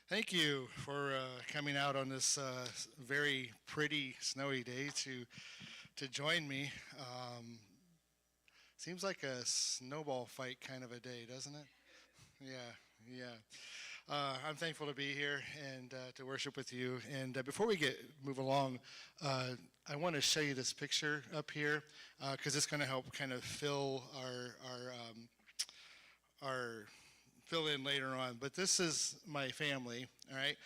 Thank you for coming out on this very pretty snowy day to join me. Seems like a snowball fight kind of a day, doesn't it? Yeah, yeah. I'm thankful to be here and to worship with you. And before we move along, I want to show you this picture up here because it's going to help kind of fill our fill in later on. But this is my family, all right?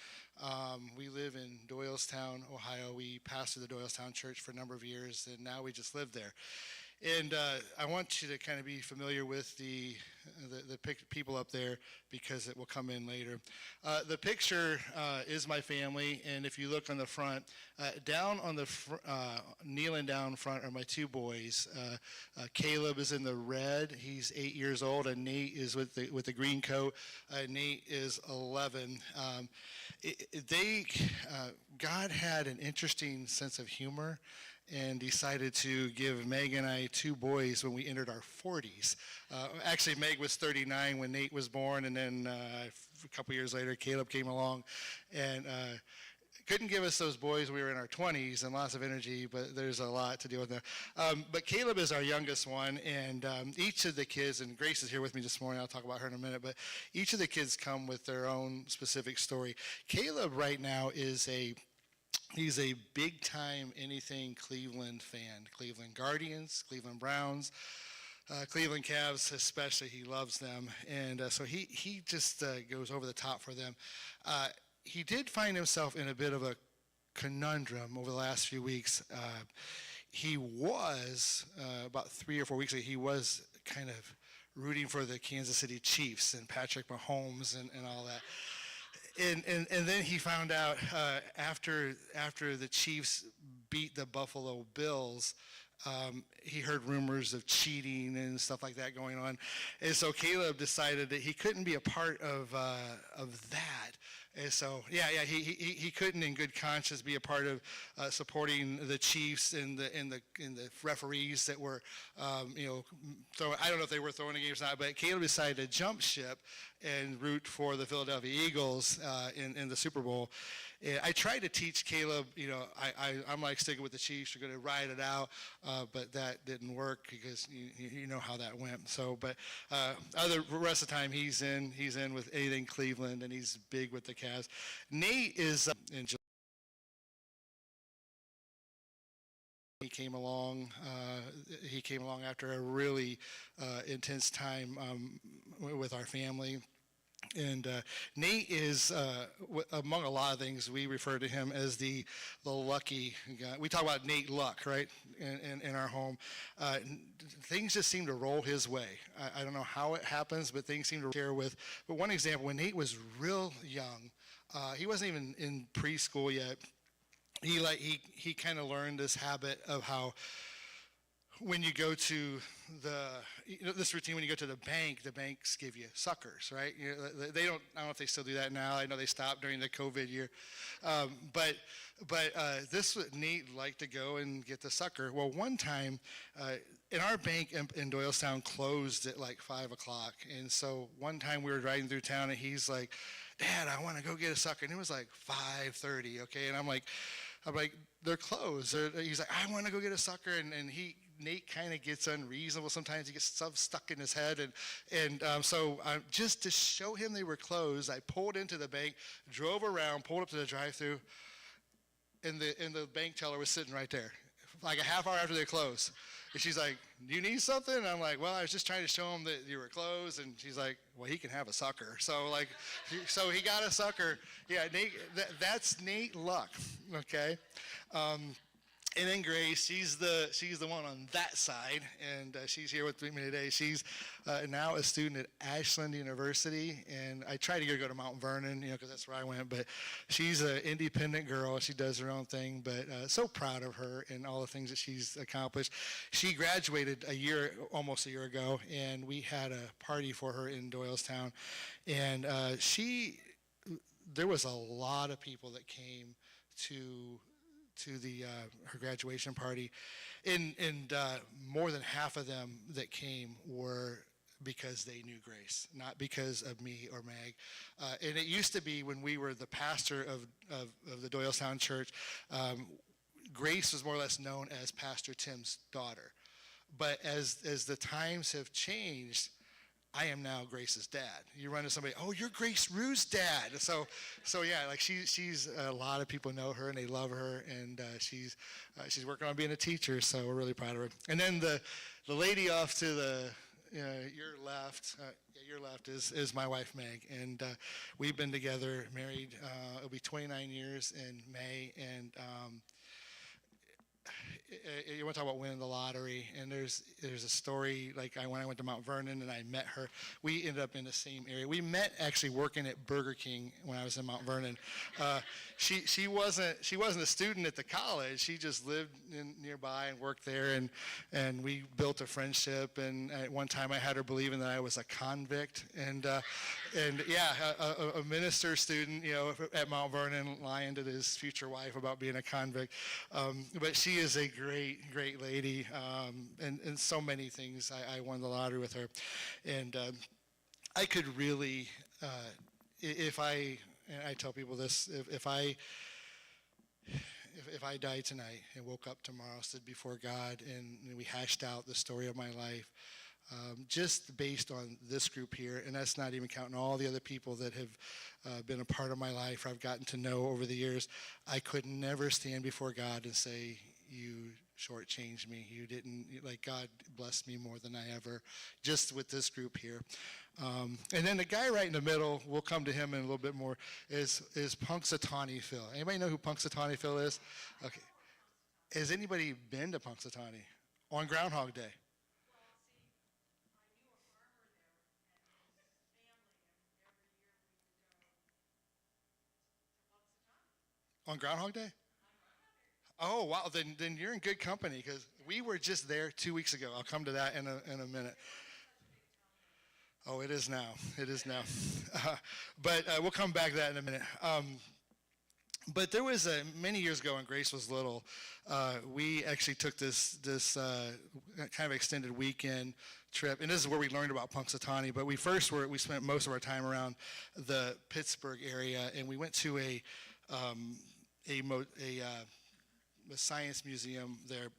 We live in Doylestown, Ohio. We pastored the Doylestown Church for a number of years, and now we just live there. And I want you to kind of be familiar with the people up there because it will come in later. The picture is my family, and if you look on the front, down on the kneeling down front are my two boys. Caleb is in the red; he's 8 years old, and Nate is with the green coat. Nate is 11. They God had an interesting sense of humor and decided to give Meg and I two boys when we entered our 40s. Actually, Meg was 39 when Nate was born, and then a couple years later, Caleb came along, and couldn't give us those boys. We were in our 20s and lots of energy, but there's a lot to deal with there. But Caleb is our youngest one, and each of the kids, and Grace is here with me this morning, I'll talk about her in a minute, but each of the kids come with their own specific story. Caleb right now he's a big time anything Cleveland fan. Cleveland Guardians, Cleveland Browns, Cleveland Cavs especially. He loves them. And so he just goes over the top for them. He did find himself in a bit of a conundrum over the last few weeks. He was, about 3 or 4 weeks ago, he was kind of rooting for the Kansas City Chiefs and Patrick Mahomes and all that. And then he found out after the Chiefs beat the Buffalo Bills, he heard rumors of cheating and stuff like that going on, and so Caleb decided that he couldn't be a part of that. And so, he couldn't, in good conscience, be a part of supporting the Chiefs and the referees that were, I don't know if they were throwing the games or not, but Caleb decided to jump ship and root for the Philadelphia Eagles in the Super Bowl. And I tried to teach Caleb, I'm like sticking with the Chiefs. We're going to ride it out, but that didn't work because you know how that went. So, but other rest of the time he's in with anything Cleveland, and he's big with the Cavs. Nate is in. He came along. He came along after a really intense time with our family. And Nate is, among a lot of things, we refer to him as the lucky guy. We talk about Nate Luck, right, in our home. Things just seem to roll his way. I don't know how it happens, but things seem to share with. But one example, when Nate was real young, he wasn't even in preschool yet. He kind of learned this habit of how when you go to this routine, when you go to the banks give you suckers, right? They don't. I don't know if they still do that now. I know they stopped during the COVID year, but this Nate liked to go and get the sucker. Well, one time, in our bank in Doylestown closed at like 5 o'clock, and so one time we were driving through town, and he's like, "Dad, I want to go get a sucker," and it was like 5:30, okay, and I'm like, they're closed. He's like, "I want to go get a sucker," and Nate kind of gets unreasonable. Sometimes he gets stuff stuck in his head, and so just to show him they were closed, I pulled into the bank, drove around, pulled up to the drive-through, and the bank teller was sitting right there, like a half hour after they closed. And she's like, "Do you need something?" And I'm like, "Well, I was just trying to show him that you were closed." And she's like, "Well, he can have a sucker." So he got a sucker. Yeah, Nate. That's Nate Luck. Okay. And then Grace, she's the one on that side, and she's here with me today. She's now a student at Ashland University, and I tried to get her to go to Mount Vernon, because that's where I went. But she's an independent girl. She does her own thing, but so proud of her and all the things that she's accomplished. She graduated almost a year ago, and we had a party for her in Doylestown, and there was a lot of people that came to her graduation party, and more than half of them that came were because they knew Grace, not because of me or Meg. And it used to be when we were the pastor of the Doylestown Church, Grace was more or less known as Pastor Tim's daughter. But as the times have changed, I am now Grace's dad. You run into somebody, oh, you're Grace Rue's dad. So yeah, like she's a lot of people know her and they love her, and she's working on being a teacher. So we're really proud of her. And then the lady off to your left is my wife Meg, and we've been together, married. It'll be 29 years in May, and you want to talk about winning the lottery, and there's a story, like when I went to Mount Vernon and I met her, we ended up in the same area. We met actually working at Burger King when I was in Mount Vernon. She wasn't a student at the college. She just lived nearby and worked there, and we built a friendship. And at one time I had her believing that I was a convict, and yeah, a minister student, at Mount Vernon, lying to his future wife about being a convict. But she is a great lady, and so many things. I won the lottery with her, and I could really, and I tell people this, if I died tonight and woke up tomorrow, stood before God, and we hashed out the story of my life, just based on this group here, and that's not even counting all the other people that have been a part of my life, or I've gotten to know over the years, I could never stand before God and say, you shortchanged me. You didn't, like, God blessed me more than I ever, just with this group here. And then the guy right in the middle, we'll come to him in a little bit more, is Punxsutawney Phil. Anybody know who Punxsutawney Phil is? Okay. Has anybody been to Punxsutawney on Groundhog Day? On Groundhog Day? Oh, wow. Then you're in good company, because we were just there 2 weeks ago. I'll come to that in a minute. Oh, it is now. It is now. But we'll come back to that in a minute. But there was many years ago when Grace was little, we actually took this kind of extended weekend trip, and this is where we learned about Punxsutawney. But we spent most of our time around the Pittsburgh area, and we went to a science museum there.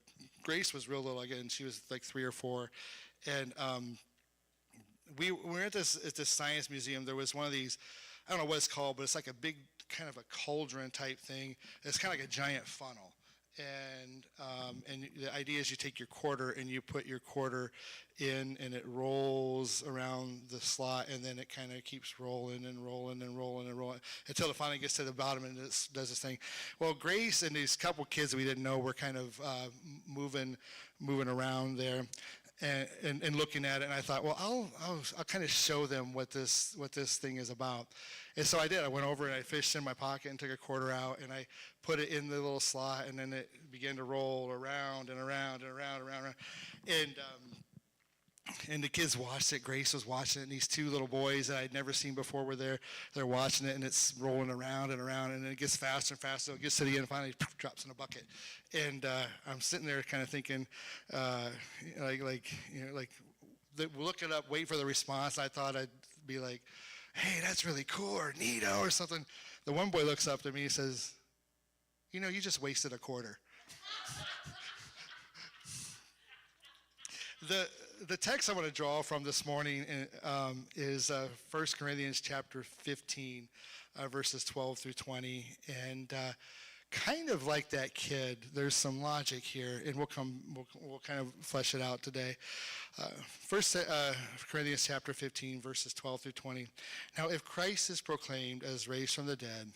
Grace was real little again; she was like 3 or 4, and we were at this science museum. There was one of these, I don't know what it's called, but it's like a big kind of a cauldron type thing. It's kind of like a giant funnel, and the idea is you take your quarter and you put your quarter in, and it rolls around the slot, and then it kind of keeps rolling and rolling and rolling and rolling until it finally gets to the bottom and it does this thing. Well, Grace and these couple kids that we didn't know were kind of moving around there. And looking at it, and I thought, well, I'll kind of show them what this thing is about. And so I did. I went over and I fished in my pocket and took a quarter out, and I put it in the little slot, and then it began to roll around and around and around and around. And the kids watched it. Grace was watching it, and these 2 little boys that I'd never seen before were there. They're watching it, and it's rolling around and around, and it gets faster and faster. It gets to the end, and finally drops in a bucket. And I'm sitting there kind of thinking, look it up, wait for the response. I thought I'd be like, hey, that's really cool, or neato, or something. The one boy looks up to me and says, you just wasted a quarter. The text I want to draw from this morning is 1 Corinthians chapter 15, verses 12 through 20. And kind of like that kid, there's some logic here, and we'll kind of flesh it out today. 1 Corinthians chapter 15, verses 12 through 20. Now, if Christ is proclaimed as raised from the dead,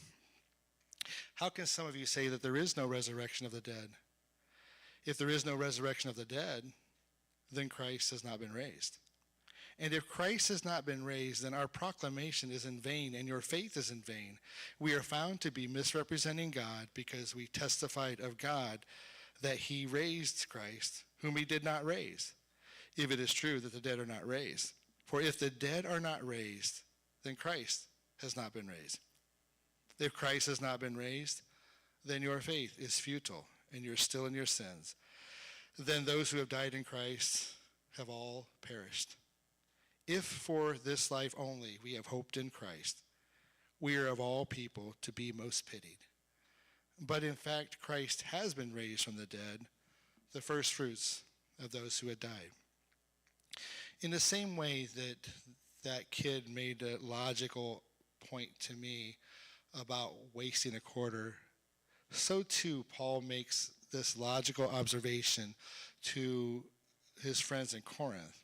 how can some of you say that there is no resurrection of the dead? If there is no resurrection of the dead, then Christ has not been raised. And if Christ has not been raised, then our proclamation is in vain, and your faith is in vain. We are found to be misrepresenting God because we testified of God that he raised Christ, whom he did not raise, if it is true that the dead are not raised. For if the dead are not raised, then Christ has not been raised. If Christ has not been raised, then your faith is futile, and you're still in your sins. Then those who have died in Christ have all perished. If for this life only we have hoped in Christ, we are of all people to be most pitied. But in fact, Christ has been raised from the dead, the first fruits of those who had died. In the same way that that kid made a logical point to me about wasting a quarter, so too Paul makes this logical observation to his friends in Corinth.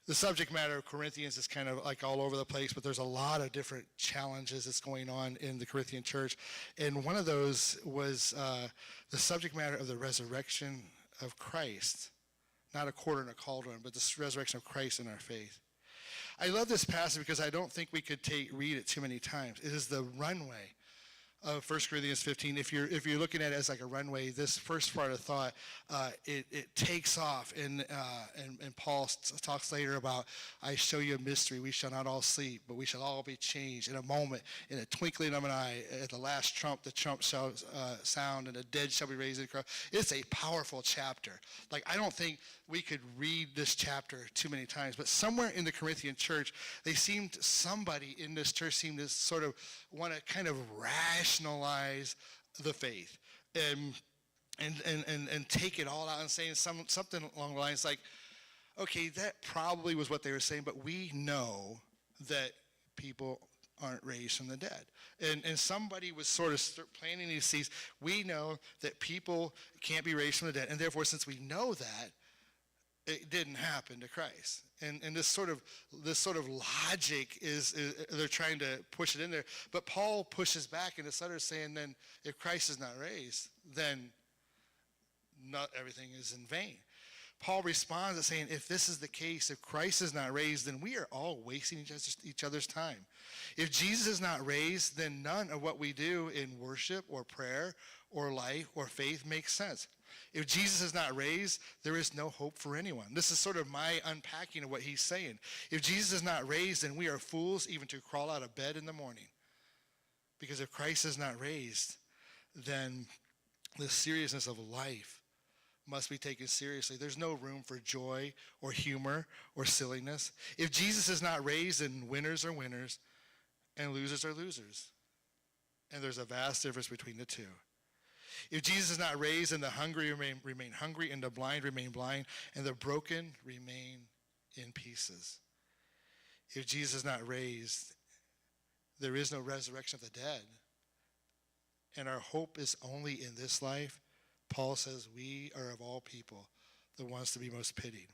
The subject matter of Corinthians is kind of like all over the place, but there's a lot of different challenges that's going on in the Corinthian church. And one of those was the subject matter of the resurrection of Christ. Not a quarter in a cauldron, but the resurrection of Christ in our faith. I love this passage because I don't think we could read it too many times. It is the runway of 1 Corinthians 15. If you're looking at it as like a runway, this first part of thought, it takes off, and Paul talks later about, I show you a mystery, we shall not all sleep, but we shall all be changed in a moment, in a twinkling of an eye. At the last trump, the trump shall sound, and the dead shall be raised incorruptible. It's a powerful chapter. Like, I don't think we could read this chapter too many times, but somewhere in the Corinthian church, somebody in this church seemed to sort of want to kind of rationalize the faith and take it all out and saying something along the lines like, okay, that probably was what they were saying, but we know that people aren't raised from the dead. And somebody was sort of planting these seeds. We know that people can't be raised from the dead, and therefore, since we know that, it didn't happen to Christ. And this sort of logic is they're trying to push it in there. But Paul pushes back in this letter saying, then if Christ is not raised, then not everything is in vain. Paul responds by saying, if this is the case, if Christ is not raised, then we are all wasting each other's time. If Jesus is not raised, then none of what we do in worship or prayer or life or faith makes sense. If Jesus is not raised, there is no hope for anyone. This is sort of my unpacking of what he's saying. If Jesus is not raised, then we are fools even to crawl out of bed in the morning. Because if Christ is not raised, then the seriousness of life must be taken seriously. There's no room for joy or humor or silliness. If Jesus is not raised, then winners are winners and losers are losers. And there's a vast difference between the two. If Jesus is not raised, then the hungry remain hungry, and the blind remain blind, and the broken remain in pieces. If Jesus is not raised, there is no resurrection of the dead. And our hope is only in this life. Paul says we are of all people the ones to be most pitied.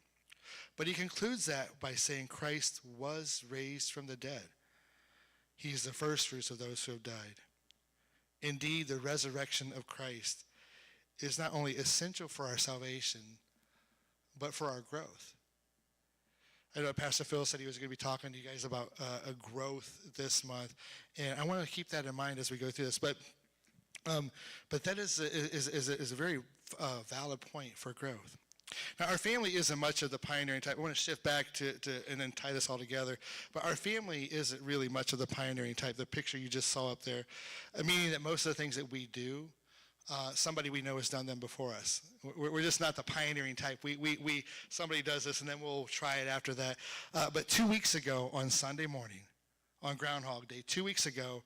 But he concludes that by saying Christ was raised from the dead. He is the first fruits of those who have died. Indeed, the resurrection of Christ is not only essential for our salvation, but for our growth. I know Pastor Phil said he was going to be talking to you guys about a growth this month, and I want to keep that in mind as we go through this. But that is a very valid point for growth. Now, our family isn't much of the pioneering type. I want to shift back to and then tie this all together. But our family isn't really much of the pioneering type, the picture you just saw up there, meaning that most of the things that we do, somebody we know has done them before us. We're just not the pioneering type. Somebody does this, and then we'll try it after that. But 2 weeks ago on Sunday morning, on Groundhog Day, 2 weeks ago,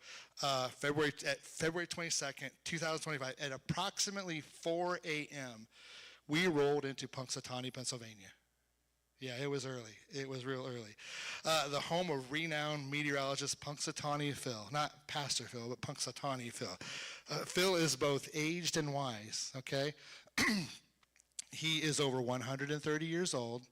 February 22nd, 2025, at approximately 4 a.m., we rolled into Punxsutawney, Pennsylvania. Yeah, it was early. It was real early. The home of renowned meteorologist Punxsutawney Phil. Not Pastor Phil, but Punxsutawney Phil. Phil is both aged and wise, okay? He is over 130 years old,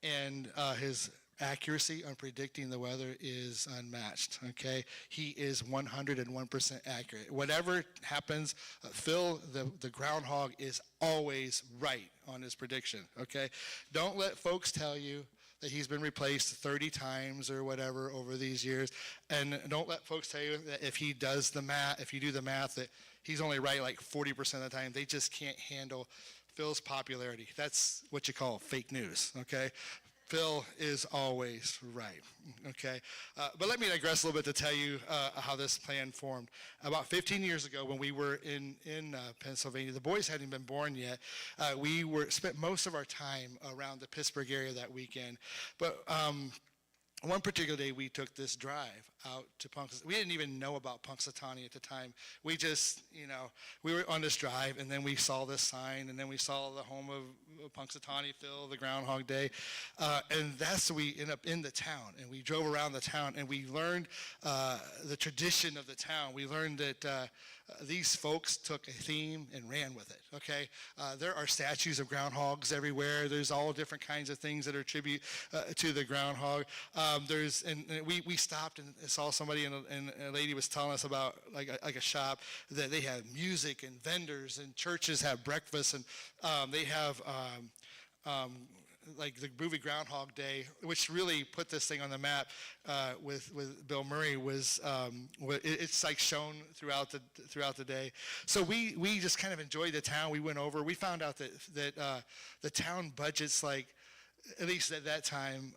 and his accuracy on predicting the weather is unmatched, okay? He is 101% accurate. Whatever happens, Phil, the groundhog, is always right on his prediction, okay? Don't let folks tell you that he's been replaced 30 times or whatever over these years, and don't let folks tell you that if you do the math, that he's only right like 40% of the time. They just can't handle Phil's popularity. That's what you call fake news, okay? Phil is always right. Okay, but let me digress a little bit to tell you how this plan formed. About 15 years ago, when we were in Pennsylvania, the boys hadn't been born yet. We spent most of our time around the Pittsburgh area that weekend, but one particular day, we took this drive out to Punxsutawney. We didn't even know about Punxsutawney at the time. We just, we were on this drive, and then we saw this sign, and then we saw the home of Punxsutawney Phil, the Groundhog Day, and we ended up in the town, and we drove around the town, and we learned the tradition of the town. We learned that these folks took a theme and ran with it, okay? There are statues of groundhogs everywhere. There's all different kinds of things that are tribute to the groundhog. We stopped and saw somebody, and a lady was telling us about like a shop that they have music and vendors, and churches have breakfast, and they have like the movie Groundhog Day, which really put this thing on the map with Bill Murray, it's like shown throughout the day. So we just kind of enjoyed the town. We went over. We found out that the town budgets, like, at least at that time,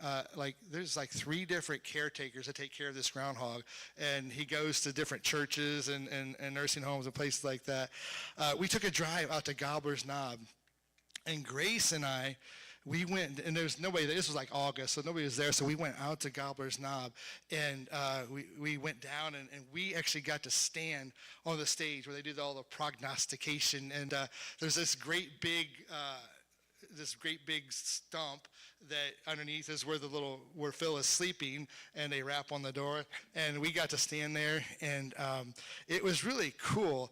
there's like 3 different caretakers that take care of this groundhog, and he goes to different churches and nursing homes and places like that. We took a drive out to Gobbler's Knob, and Grace and I, we went, and there was nobody there. This was like August, so nobody was there. So we went out to Gobbler's Knob, and we went down, and we actually got to stand on the stage where they did all the prognostication. And there's this great big stump that underneath is where Phil is sleeping, and they rap on the door, and we got to stand there, and it was really cool.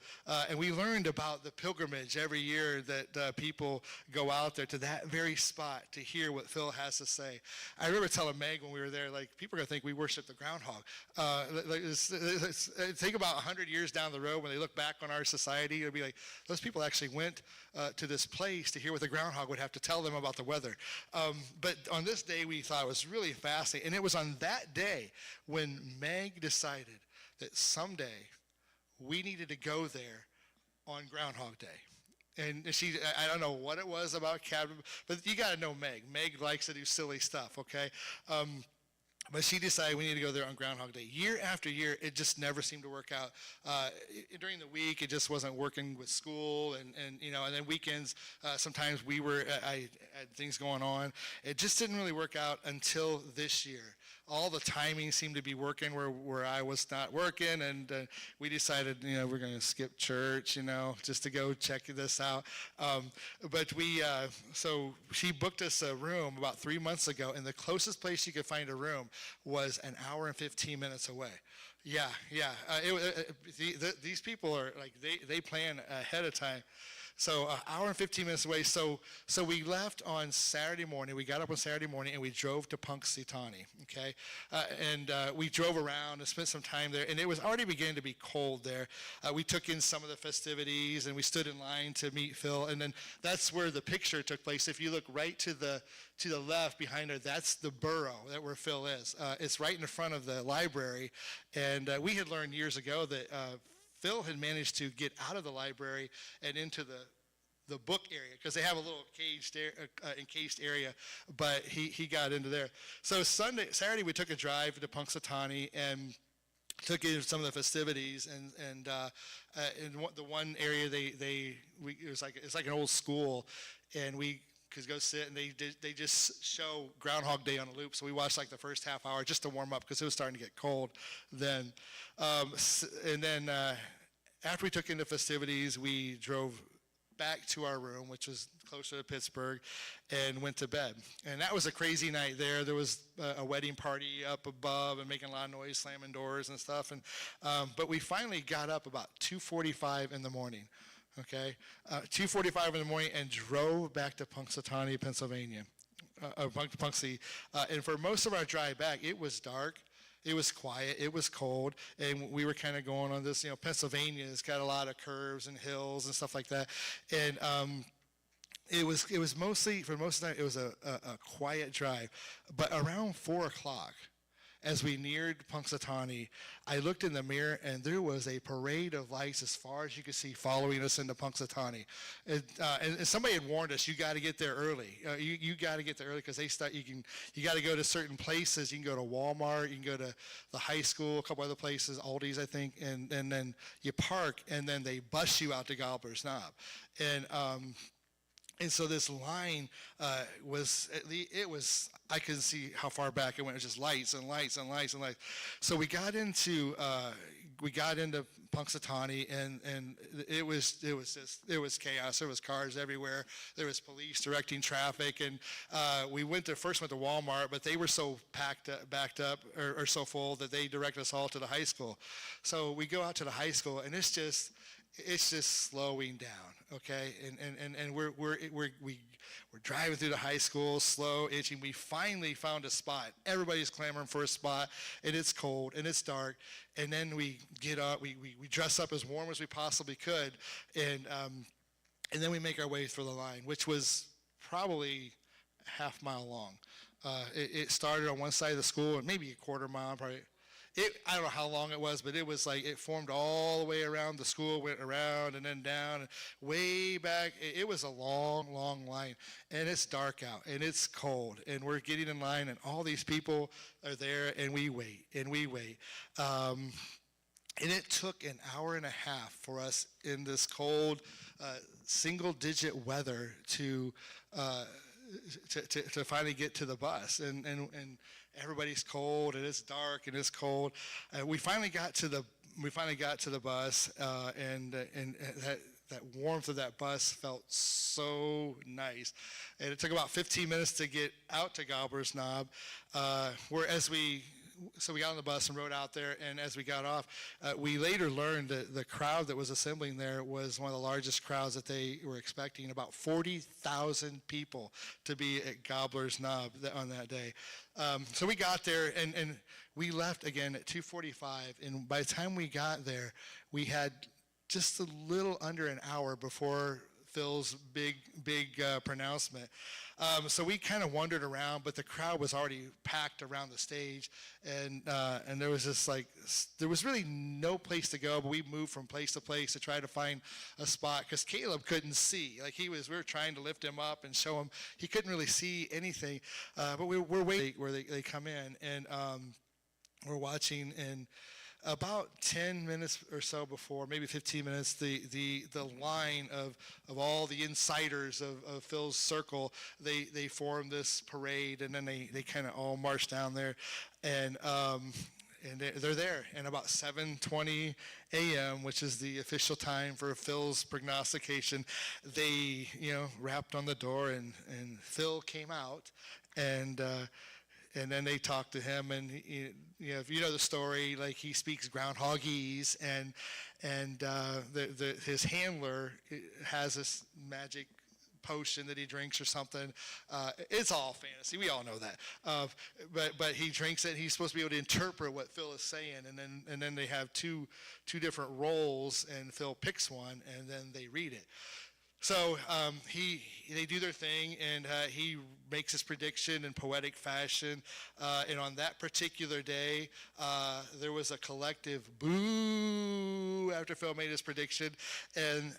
And we learned about the pilgrimage every year that people go out there to that very spot to hear what Phil has to say. I remember telling Meg when we were there, like, people are gonna think we worship the groundhog. Think about 100 years down the road when they look back on our society, it'll be like, those people actually went to this place to hear what the groundhog would have to tell them about the weather. But on this day, we thought it was really fascinating. And it was on that day when Meg decided that someday we needed to go there on Groundhog Day. And I don't know what it was about cabin, but you got to know Meg. Meg likes to do silly stuff, okay? But she decided we need to go there on Groundhog Day. Year after year, it just never seemed to work out. During the week, it just wasn't working with school, and then weekends, sometimes I had things going on. It just didn't really work out until this year. All the timing seemed to be working where I was not working, and we decided, we're going to skip church, just to go check this out. So she booked us a room about 3 months ago, and the closest place she could find a room was an hour and 15 minutes away. Yeah. These people are like, they plan ahead of time. So an hour and 15 minutes away. So we left on Saturday morning. We got up on Saturday morning, and we drove to Punxsutawney, okay? We drove around and spent some time there, and it was already beginning to be cold there. We took in some of the festivities, and we stood in line to meet Phil, and then that's where the picture took place. If you look right to the left behind her, that's the burrow where Phil is. It's right in the front of the library, and we had learned years ago that Phil had managed to get out of the library and into the book area, because they have a little encased area, but he got into there. So Saturday, we took a drive to Punxsutawney and took in some of the festivities, and in the one area it's like an old school, and we could go sit, and they just show Groundhog Day on a loop. So we watched like the first half hour just to warm up, because it was starting to get cold then. And then after we took in the festivities, we drove back to our room, which was closer to Pittsburgh, and went to bed. And that was a crazy night there. There was a wedding party up above and making a lot of noise, slamming doors and stuff. And but we finally got up about 2:45 in the morning. Okay, 2:45 in the morning, and drove back to Punxsutawney, Pennsylvania, Punxsutawney. And for most of our drive back, it was dark, it was quiet, it was cold, and we were kind of going on this. Pennsylvania's got a lot of curves and hills and stuff like that, and it was mostly, for most of the night, it was a quiet drive. But around 4 o'clock, as we neared Punxsutawney, I looked in the mirror, and there was a parade of lights as far as you could see following us into Punxsutawney. And somebody had warned us, you got to get there early. You got to get there early because you got to go to certain places. You can go to Walmart, you can go to the high school, a couple other places, Aldi's, I think, and then you park, and then they bus you out to Gobbler's Knob. And so this line I couldn't see how far back it went. It was just lights and lights and lights and lights. So we got into Punxsutawney, and it was chaos. There was cars everywhere. There was police directing traffic, and we first went to Walmart, but they were so backed up, or so full that they directed us all to the high school. So we go out to the high school, and it's just slowing down, okay? And we're driving through the high school, slow, itching. We finally found a spot. Everybody's clamoring for a spot, and it's cold and it's dark. And then we get up, we dress up as warm as we possibly could, and then we make our way through the line, which was probably half mile long. It started on one side of the school, and maybe a quarter mile, probably. I don't know how long it was, but it was like it formed all the way around the school, went around and then down, and way back. It was a long, long line, and it's dark out, and it's cold, and we're getting in line, and all these people are there, and we wait, and we wait. And it took an hour and a half for us in this cold, single-digit weather to finally get to the bus, and everybody's cold, and it's dark, and it's cold. We finally got to the bus, and that warmth of that bus felt so nice. And it took about 15 minutes to get out to Gobbler's Knob, so we got on the bus and rode out there, and as we got off, we later learned that the crowd that was assembling there was one of the largest crowds that they were expecting, about 40,000 people to be at Gobbler's Knob on that day. So we got there, and we left again at 2:45, and by the time we got there, we had just a little under an hour before Phil's big pronouncement. So we kind of wandered around, but the crowd was already packed around the stage, and there was really no place to go. But we moved from place to place to try to find a spot because Caleb couldn't see. We were trying to lift him up and show him he couldn't really see anything. But we're waiting where they come in, and we're watching, and about 10 minutes or so before, maybe 15 minutes, the line of all the insiders of Phil's circle, they form this parade, and then they kind of all march down there, and they're there. And about 7:20 a.m., which is the official time for Phil's prognostication, they rapped on the door, and Phil came out, and then they talked to him, and if you know the story, he speaks groundhogese, and his handler has this magic potion that he drinks or something. It's all fantasy. We all know that. But he drinks it. He's supposed to be able to interpret what Phil is saying, and then they have two different roles, and Phil picks one, and then they read it. So they do their thing, and he makes his prediction in poetic fashion. And on that particular day, there was a collective boo after Phil made his prediction. And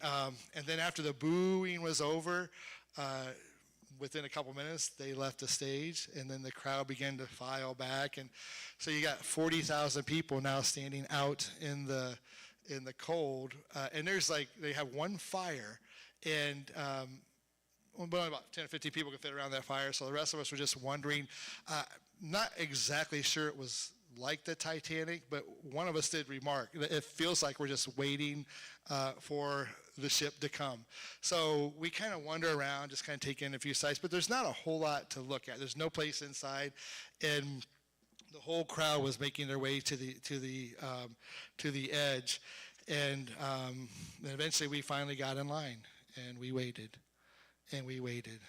then after the booing was over, within a couple minutes, they left the stage, and then the crowd began to file back. And so you got 40,000 people now standing out in the cold. And they have one fire. And only about 10 or 15 people could fit around that fire, so the rest of us were just wondering. Not exactly sure it was like the Titanic, but one of us did remark that it feels like we're just waiting for the ship to come. So we kind of wander around, just kind of take in a few sights, but there's not a whole lot to look at. There's no place inside, and the whole crowd was making their way to the edge, and eventually we finally got in line. And we waited, and we waited,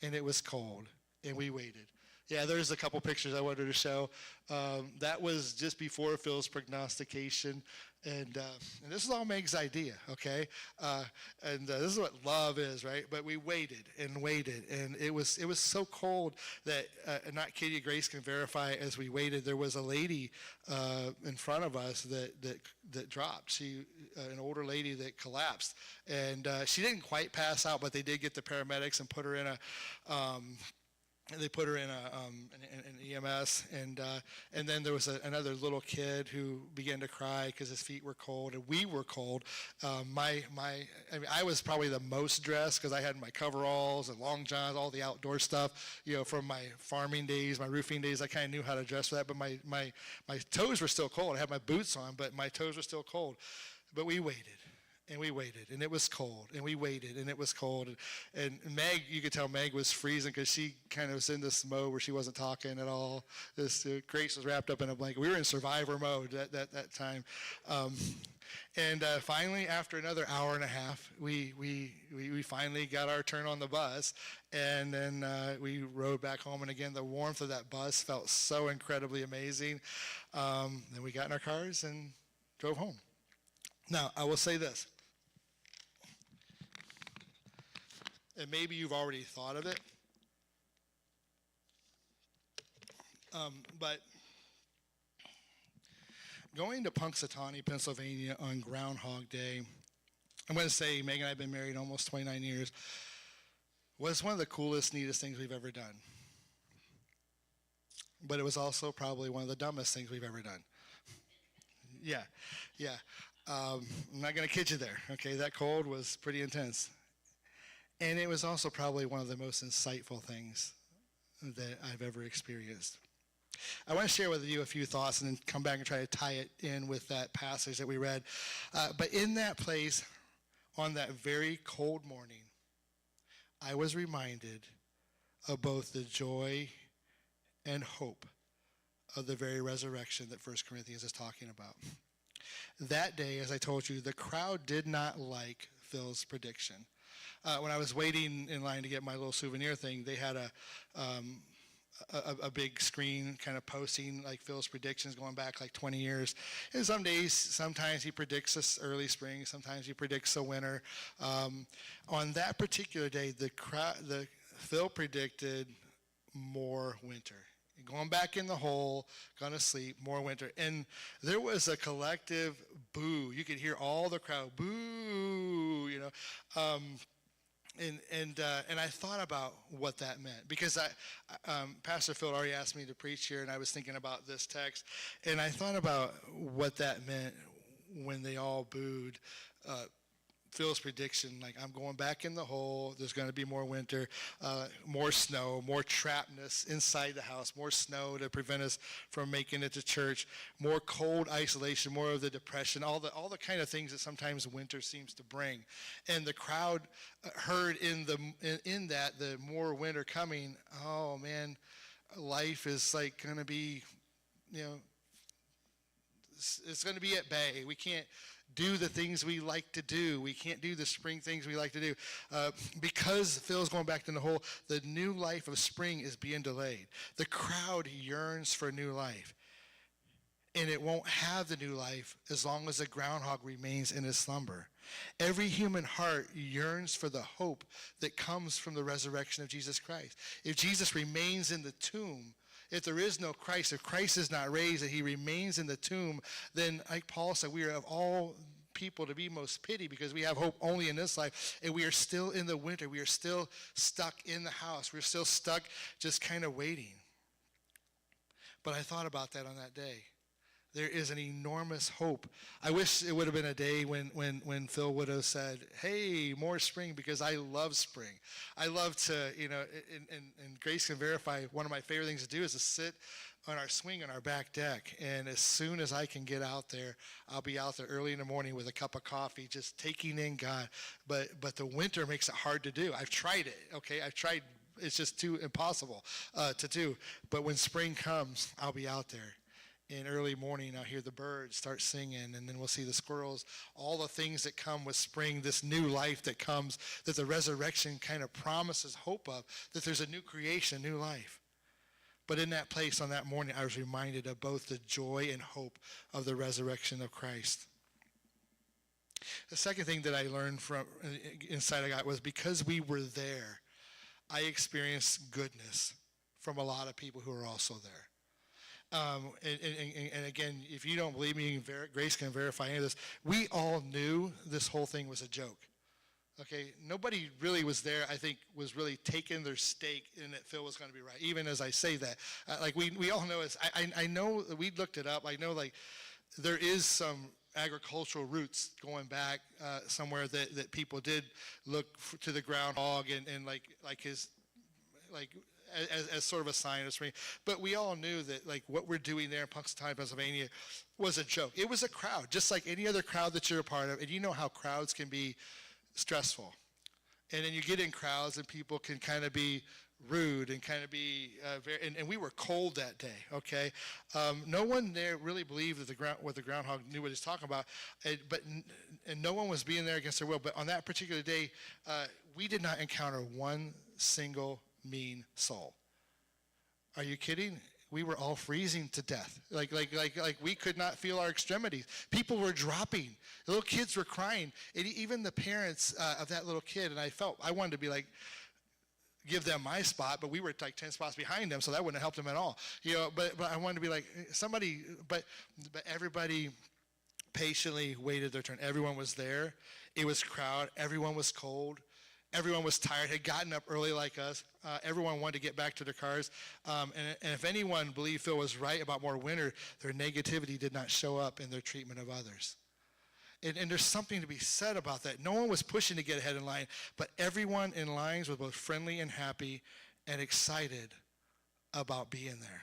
and it was cold, and we waited, Yeah, there's a couple pictures I wanted to show. That was just before Phil's prognostication, and this is all Meg's idea, okay? This is what love is, right? But we waited and waited, and it was so cold that not Katie Grace can verify. As we waited, there was a lady in front of us that dropped. She an older lady that collapsed, and she didn't quite pass out, but they did get the paramedics and put her in a. They put her in an EMS, and then there was another little kid who began to cry because his feet were cold, and we were cold. I mean, I was probably the most dressed because I had my coveralls and long johns, all the outdoor stuff, from my farming days, my roofing days. I kind of knew how to dress for that, but my toes were still cold. I had my boots on, but my toes were still cold. But we waited. And we waited, and it was cold, and we waited, and it was cold. And Meg, you could tell Meg was freezing because she kind of was in this mode where she wasn't talking at all. Grace was wrapped up in a blanket. We were in survivor mode that time. And finally, after another hour and a half, we finally got our turn on the bus, and then we rode back home. And again, the warmth of that bus felt so incredibly amazing. Then we got in our cars and drove home. Now, I will say this. And maybe you've already thought of it, but going to Punxsutawney, Pennsylvania on Groundhog Day, I'm going to say Meg and I have been married almost 29 years, was one of the coolest, neatest things we've ever done. But it was also probably one of the dumbest things we've ever done. Yeah. I'm not going to kid you there, okay? That cold was pretty intense. And it was also probably one of the most insightful things that I've ever experienced. I want to share with you a few thoughts and then come back and try to tie it in with that passage that we read. But in that place, on that very cold morning, I was reminded of both the joy and hope of the very resurrection that 1 Corinthians is talking about. That day, as I told you, the crowd did not like Phil's prediction. When I was waiting in line to get my little souvenir thing, they had a big screen kind of posting like Phil's predictions going back like 20 years. And some days, sometimes he predicts this early spring, sometimes he predicts the winter. On that particular day, Phil predicted more winter. Going back in the hole, gonna sleep, more winter. And there was a collective boo. You could hear all the crowd, boo, And I thought about what that meant because Pastor Phil already asked me to preach here, and I was thinking about this text, and I thought about what that meant when they all booed Phil's prediction, like, I'm going back in the hole, there's going to be more winter, more snow, more trappedness inside the house, more snow to prevent us from making it to church, more cold isolation, more of the depression, all the kind of things that sometimes winter seems to bring. And the crowd heard in that the more winter coming, oh man, life is like going to be, it's going to be at bay. We can't do the things we like to do. We can't do the spring things we like to do. Because Phil's going back in the hole, the new life of spring is being delayed. The crowd yearns for new life. And it won't have the new life as long as the groundhog remains in his slumber. Every human heart yearns for the hope that comes from the resurrection of Jesus Christ. If Jesus remains in the tomb, if there is no Christ, if Christ is not raised and he remains in the tomb, then like Paul said, we are of all people to be most pity because we have hope only in this life, and we are still in the winter. We are still stuck in the house. We're still stuck just kind of waiting. But I thought about that on that day. There is an enormous hope. I wish it would have been a day when Phil would have said, hey, more spring, because I love spring. I love to, and Grace can verify, one of my favorite things to do is to sit on our swing on our back deck. And as soon as I can get out there, I'll be out there early in the morning with a cup of coffee, just taking in God. But the winter makes it hard to do. I've tried it, okay? I've tried. It's just too impossible to do. But when spring comes, I'll be out there. In early morning, I'll hear the birds start singing, and then we'll see the squirrels, all the things that come with spring, this new life that comes, that the resurrection kind of promises hope of, that there's a new creation, new life. But in that place on that morning, I was reminded of both the joy and hope of the resurrection of Christ. The second thing that I learned from inside of God was because we were there, I experienced goodness from a lot of people who were also there. And again, if you don't believe me, Grace can verify any of this. We all knew this whole thing was a joke. Okay, nobody really was there, I think, was really taking their stake in that Phil was going to be right, even as I say that. Like, we all know, I know, we looked it up, I know, like, there is some agricultural roots going back somewhere that people did look to the groundhog and like his, like, as sort of a sign of spring. But we all knew that, like, what we're doing there in Punxsutawney, Pennsylvania was a joke. It was a crowd, just like any other crowd that you're a part of, and you know how crowds can be stressful. And then you get in crowds and people can kind of be rude and kind of be and we were cold that day, okay? No one there really believed that what the groundhog knew what he's talking about, and no one was being there against their will. But on that particular day, we did not encounter one single mean soul. Are you kidding? We were all freezing to death. Like we could not feel our extremities. People were dropping. The little kids were crying. And even the parents of that little kid, and I wanted to be like, give them my spot, but we were like 10 spots behind them, so that wouldn't have helped them at all. You know, but I wanted to be like somebody, but everybody patiently waited their turn. Everyone was there. It was crowd. Everyone was cold. Everyone was tired, had gotten up early like us. Everyone wanted to get back to their cars. And if anyone believed Phil was right about more winter, their negativity did not show up in their treatment of others. And there's something to be said about that. No one was pushing to get ahead in line, but everyone in lines was both friendly and happy and excited about being there.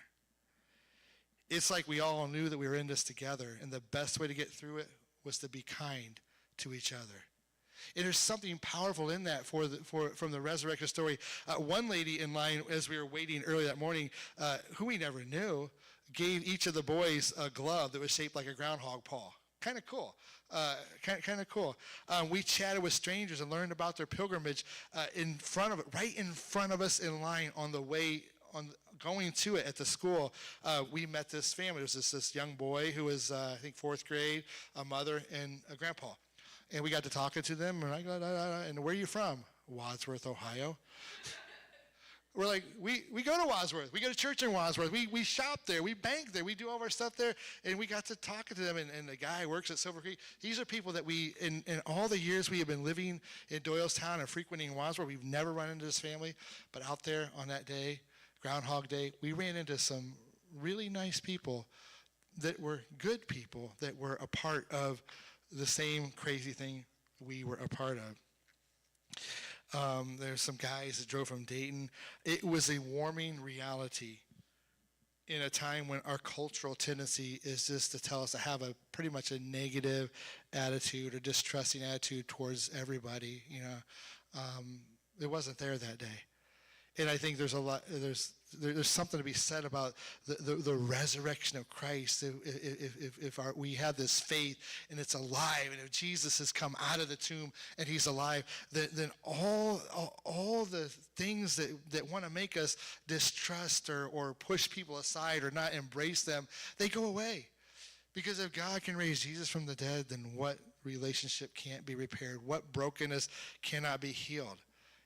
It's like we all knew that we were in this together, and the best way to get through it was to be kind to each other. And there's something powerful in that from the resurrection story. One lady in line, as we were waiting early that morning, who we never knew, gave each of the boys a glove that was shaped like a groundhog paw. Kind of cool. Kind of cool. We chatted with strangers and learned about their pilgrimage right in front of us in line on the way going to it at the school. We met this family. There was this young boy who was, I think, 4th grade, a mother, and a grandpa. And we got to talking to them, and where are you from? Wadsworth, Ohio. We're like, we go to Wadsworth. We go to church in Wadsworth. We shop there. We bank there. We do all of our stuff there. And we got to talking to them. And the guy works at Silver Creek. These are people that we, in all the years we have been living in Doylestown and frequenting Wadsworth, we've never run into this family. But out there on that day, Groundhog Day, we ran into some really nice people that were good people that were a part of the same crazy thing we were a part of. There's some guys that drove from Dayton. It was a warming reality in a time when our cultural tendency is just to tell us to have a pretty much a negative attitude or distrusting attitude towards everybody. You know, it wasn't there that day. And I think there's there's something to be said about the resurrection of Christ. If we have this faith and it's alive, and if Jesus has come out of the tomb and he's alive, then all the things that want to make us distrust or push people aside or not embrace them, they go away. Because if God can raise Jesus from the dead, then what relationship can't be repaired? What brokenness cannot be healed?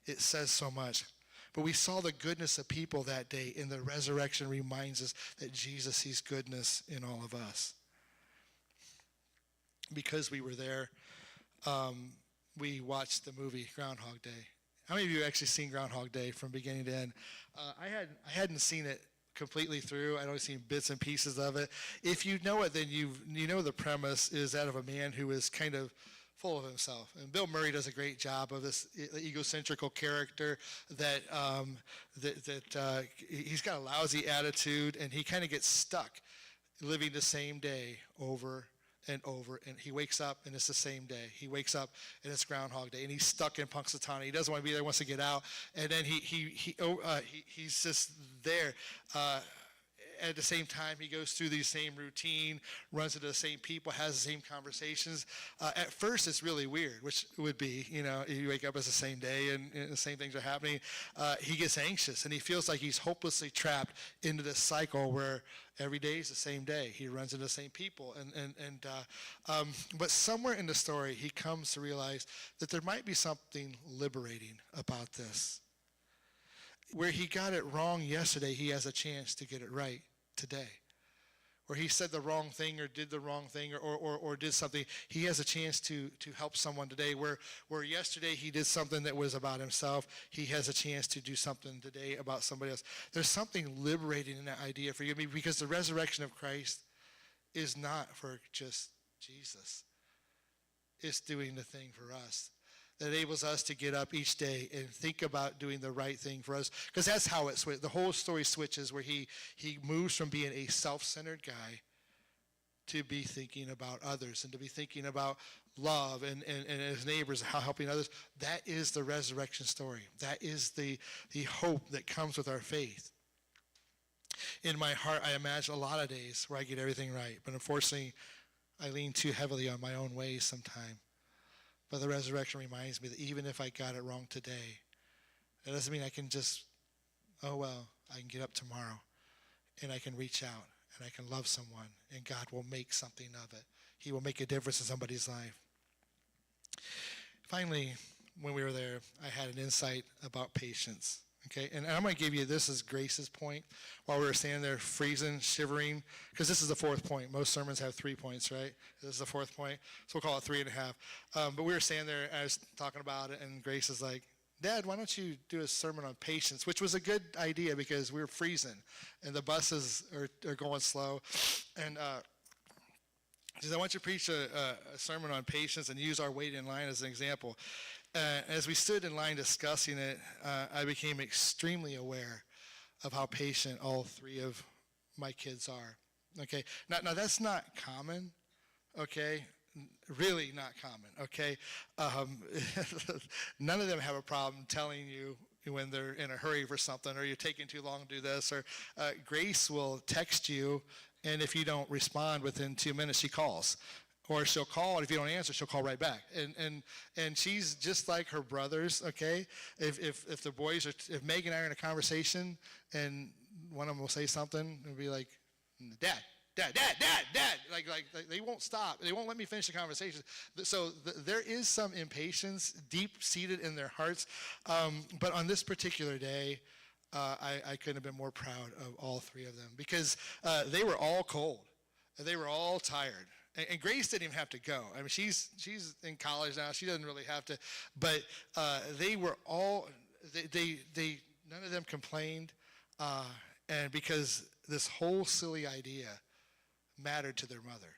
It says so much. But we saw the goodness of people that day, and the resurrection reminds us that Jesus sees goodness in all of us. Because we were there, we watched the movie Groundhog Day. How many of you have actually seen Groundhog Day from beginning to end? I hadn't seen it completely through. I'd only seen bits and pieces of it. If you know it, then you know the premise is that of a man who is kind of full of himself. And Bill Murray does a great job of this egocentrical character that he's got a lousy attitude, and he kind of gets stuck living the same day over and over, and he wakes up and it's the same day. He wakes up and it's Groundhog Day, and he's stuck in Punxsutawney. He doesn't want to be there, wants to get out, and then he's just there. at the same time, he goes through the same routine, runs into the same people, has the same conversations. At first, it's really weird, which would be, you wake up as the same day and the same things are happening. He gets anxious, and he feels like he's hopelessly trapped into this cycle where every day is the same day. He runs into the same people. But somewhere in the story, he comes to realize that there might be something liberating about this. Where he got it wrong yesterday, he has a chance to get it right today. Where he said the wrong thing or did the wrong thing or did something, he has a chance to help someone today. Where yesterday he did something that was about himself, he has a chance to do something today about somebody else. There's something liberating in that idea for you, because the resurrection of Christ is not for just Jesus. It's doing the thing for us. That enables us to get up each day and think about doing the right thing for us. Because that's how it switches. The whole story switches where he moves from being a self-centered guy to be thinking about others and to be thinking about love and his neighbors, how helping others. That is the resurrection story. That is the hope that comes with our faith. In my heart, I imagine a lot of days where I get everything right. But unfortunately, I lean too heavily on my own ways sometimes. But the resurrection reminds me that even if I got it wrong today, that doesn't mean I can just, I can get up tomorrow and I can reach out and I can love someone and God will make something of it. He will make a difference in somebody's life. Finally, when we were there, I had an insight about patience. Okay, and I'm going to give you this as Grace's point while we were standing there freezing, shivering, because this is the fourth point. Most sermons have 3 points, right? This is the fourth point, so we'll call it 3.5. But we were standing there, I was talking about it, and Grace is like, Dad, why don't you do a sermon on patience, which was a good idea because we were freezing, and the buses are going slow. And she said, I want you to preach a sermon on patience and use our wait in line as an example. As we stood in line discussing it, I became extremely aware of how patient all 3 of my kids are. Okay, now that's not common. Okay, really not common. Okay, none of them have a problem telling you when they're in a hurry for something or you're taking too long to do this. Or Grace will text you, and if you don't respond within 2 minutes, she calls. Or she'll call, and if you don't answer, she'll call right back. And she's just like her brothers, okay? If the boys are, if Meg and I are in a conversation, and one of them will say something, and be like, Dad, like they won't stop. They won't let me finish the conversation. So there is some impatience deep-seated in their hearts. But on this particular day, I couldn't have been more proud of all 3 of them because they were all cold. They were all tired. And Grace didn't even have to go. I mean, she's in college now. She doesn't really have to. But they were all, they none of them complained. And because this whole silly idea mattered to their mother.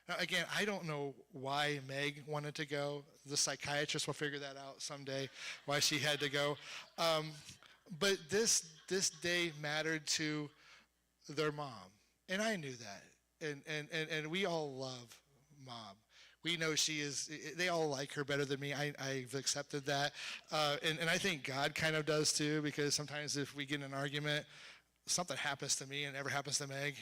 Now, again, I don't know why Meg wanted to go. The psychiatrist will figure that out someday, why she had to go. But this day mattered to their mom. And I knew that. And we all love Mom. We know she is, they all like her better than me. I've accepted that. And I think God kind of does too, because sometimes if we get in an argument, something happens to me and it never happens to Meg.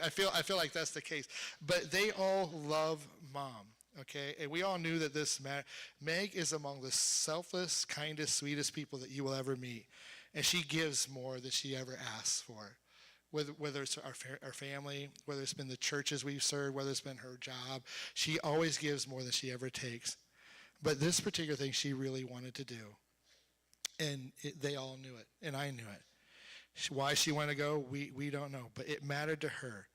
I feel like that's the case. But they all love Mom, okay? And we all knew that this mattered. Meg is among the selfless, kindest, sweetest people that you will ever meet. And she gives more than she ever asks for. Whether it's our family, whether it's been the churches we've served, whether it's been her job, she always gives more than she ever takes. But this particular thing she really wanted to do, and they all knew it, and I knew it. Why she wanted to go, we don't know, but it mattered to her.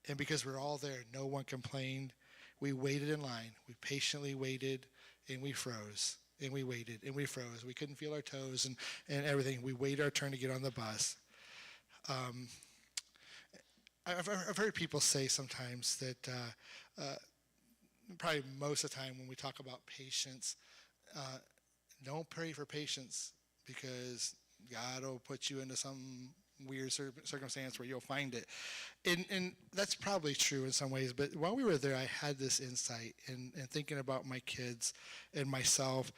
And because we're all there, no one complained. We waited in line. We patiently waited, and we froze. And we waited, and we froze. We couldn't feel our toes and everything. We waited our turn to get on the bus. I've heard people say sometimes that probably most of the time when we talk about patience, don't pray for patience because God will put you into some weird circumstance where you'll find it. And that's probably true in some ways, but while we were there, I had this insight in thinking about my kids and myself.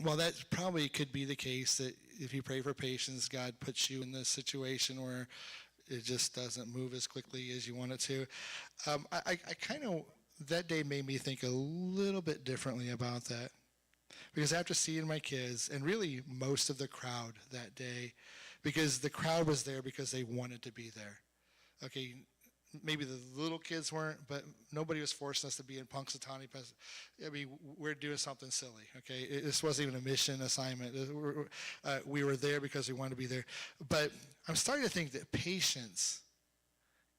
While that probably could be the case, that if you pray for patience, God puts you in this situation where it just doesn't move as quickly as you want it to. I kind of, that day made me think a little bit differently about that. Because after seeing my kids, and really most of the crowd that day, because the crowd was there because they wanted to be there. Okay, maybe the little kids weren't, but nobody was forcing us to be in Punxsutawney. I mean, we're doing something silly, okay? This wasn't even a mission assignment. We were there because we wanted to be there. But I'm starting to think that patience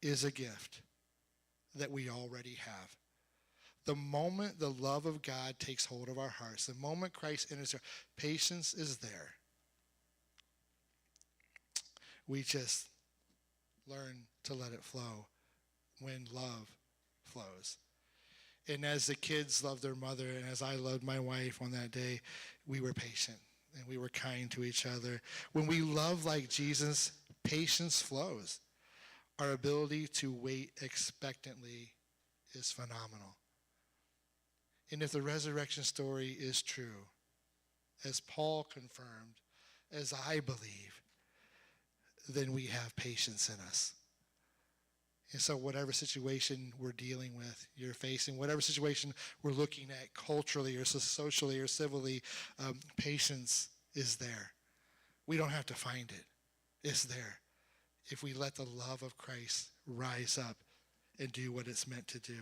is a gift that we already have. The moment the love of God takes hold of our hearts, the moment Christ enters, patience is there. We just learn to let it flow when love flows. And as the kids loved their mother, and as I loved my wife on that day, we were patient and we were kind to each other. When we love like Jesus, patience flows. Our ability to wait expectantly is phenomenal. And if the resurrection story is true, as Paul confirmed, as I believe, then we have patience in us. And so whatever situation we're dealing with, you're facing, whatever situation we're looking at culturally or socially or civilly, patience is there. We don't have to find it. It's there if we let the love of Christ rise up and do what it's meant to do.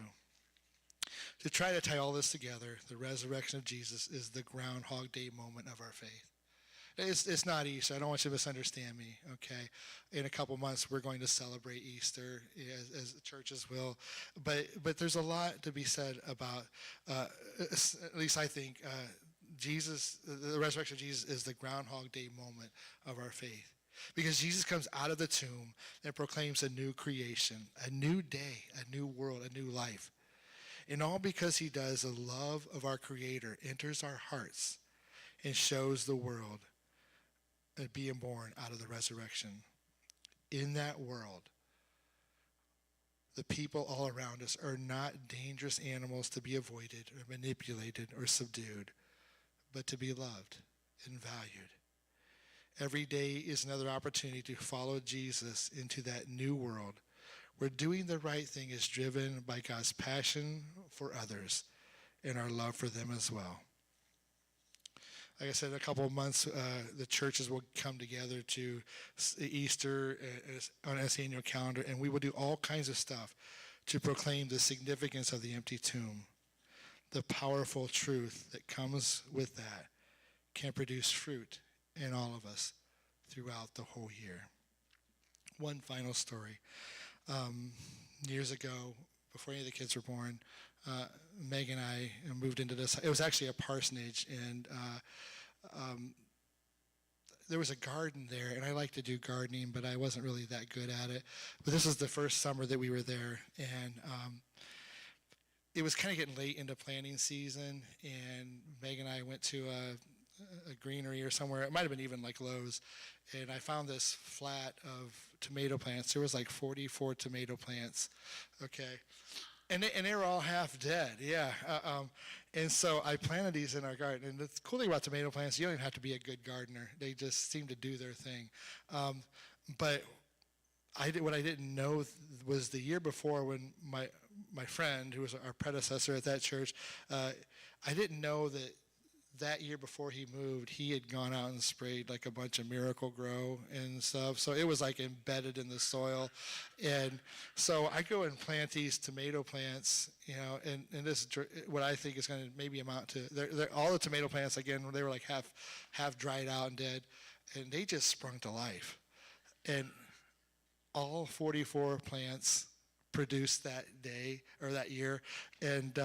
To try to tie all this together, the resurrection of Jesus is the Groundhog Day moment of our faith. It's not Easter. I don't want you to misunderstand me, okay? In a couple months, we're going to celebrate Easter, as churches will. But there's a lot to be said about, at least I think, Jesus, the resurrection of Jesus is the Groundhog Day moment of our faith. Because Jesus comes out of the tomb and proclaims a new creation, a new day, a new world, a new life. And all because he does, the love of our Creator enters our hearts and shows the world being born out of the resurrection. In that world, the people all around us are not dangerous animals to be avoided or manipulated or subdued, but to be loved and valued. Every day is another opportunity to follow Jesus into that new world where doing the right thing is driven by God's passion for others and our love for them as well. Like I said, in a couple of months, the churches will come together to Easter on its annual calendar, and we will do all kinds of stuff to proclaim the significance of the empty tomb. The powerful truth that comes with that can produce fruit in all of us throughout the whole year. One final story. Years ago, before any of the kids were born, Meg and I moved into this. It was actually a parsonage, and there was a garden there, and I like to do gardening, but I wasn't really that good at it. But this was the first summer that we were there, and it was kind of getting late into planting season, and Meg and I went to a greenery or somewhere. It might have been even like Lowe's, and I found this flat of tomato plants. There was like 44 tomato plants, okay? And they were all half dead, yeah. And so I planted these in our garden. And the cool thing about tomato plants, you don't even have to be a good gardener. They just seem to do their thing. But what I didn't know was the year before when my friend, who was our predecessor at that church, I didn't know that year before he moved, he had gone out and sprayed like a bunch of Miracle-Gro and stuff. So it was like embedded in the soil. And so I go and plant these tomato plants, and this, what I think is going to maybe amount to, all the tomato plants, again, they were like half dried out and dead, and they just sprung to life. And all 44 plants produced that day or that year, and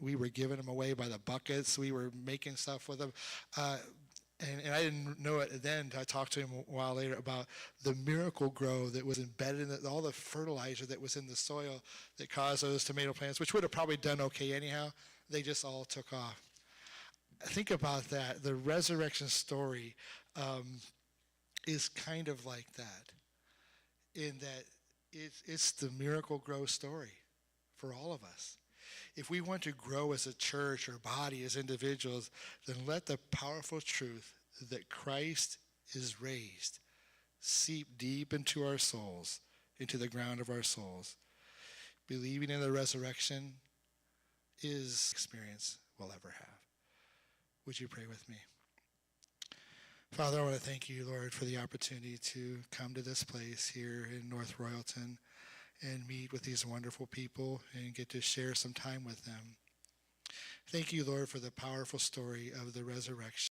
we were giving them away by the buckets. We were making stuff with them, and I didn't know it then. I talked to him a while later about the Miracle-Gro that was embedded in all the fertilizer that was in the soil that caused those tomato plants, which would have probably done okay anyhow. They just all took off. Think about that. The resurrection story is kind of like that, in that it's the Miracle-Gro story for all of us. If we want to grow as a church or body, as individuals, then let the powerful truth that Christ is raised seep deep into our souls, into the ground of our souls. Believing in the resurrection is experience we'll ever have. Would you pray with me? Father, I want to thank you, Lord, for the opportunity to come to this place here in North Royalton and meet with these wonderful people and get to share some time with them. Thank you, Lord, for the powerful story of the resurrection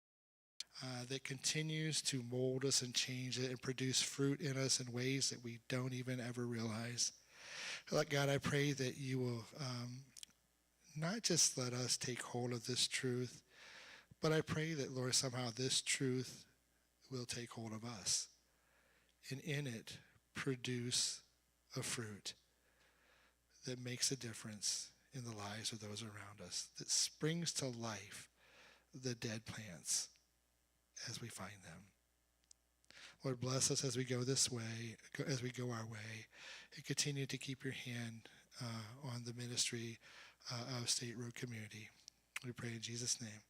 that continues to mold us and change it and produce fruit in us in ways that we don't even ever realize. God, I pray that you will not just let us take hold of this truth, but I pray that, Lord, somehow this truth will take hold of us and in it produce a fruit that makes a difference in the lives of those around us, that springs to life the dead plants as we find them. Lord, bless us as we go this way, as we go our way, and continue to keep your hand on the ministry of State Road Community. We pray in Jesus' name.